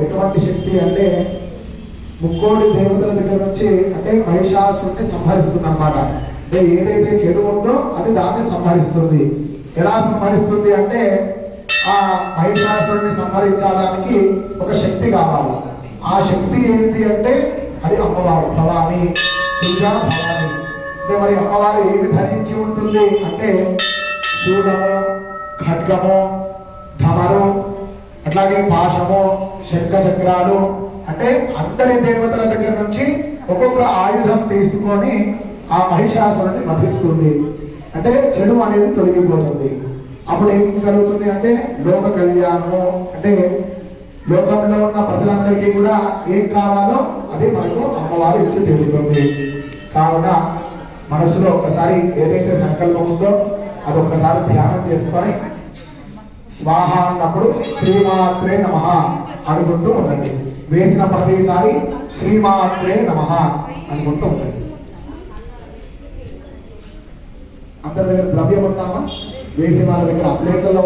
ఎటువంటి శక్తి అంటే ముక్కోడి దేవతల దగ్గర నుంచి అంటే మహిషాసురుడిని సంహరిస్తుంది అన్నమాట. అంటే ఏదైతే చెడు ఉందో అది దాన్ని సంహరిస్తుంది. ఎలా సంహరిస్తుంది అంటే ఆ మహిషాసురుడిని సంహరించడానికి ఒక శక్తి కావాలి. ఆ శక్తి ఏంటి అంటే అది అమ్మవారు భవాని, దుర్గా భవాని. అంటే మరి అమ్మవారు ఏమి ధరించి ఉంటుంది అంటే శూలము, ఖడ్గము, ధమరు, అట్లాగే పాశము, శంఖ చక్రాలు, అంటే అందరి దేవతల దగ్గర నుంచి ఒక్కొక్క ఆయుధం తీసుకొని ఆ మహిషాసురుడిని వధిస్తుంది. అంటే చెడు అనేది తొలగిపోతుంది. అప్పుడు ఏం కలుగుతుంది అంటే లోక కళ్యాణము, అంటే లోకంలో ఉన్న ప్రజలందరికీ కూడా ఏం కావాలో అది మనకు అమ్మవారు ఇచ్చి తీరుతుంది. కావున మనసులో ఒకసారి ఏదైతే సంకల్పం ఉందో అది ఒక్కసారి ధ్యానం చేసుకొని స్వాహ అన్నప్పుడు శ్రీమాత్రే నమః అనుకుంటూ ఉండండి. వేసిన ప్రతిసారి శ్రీమాత్రే నమః అనుకుంటూ ఉండండి. అందరి దగ్గర ద్రవ్యం ఉందామా? వేసిన వాళ్ళ దగ్గర ప్లేట్లలో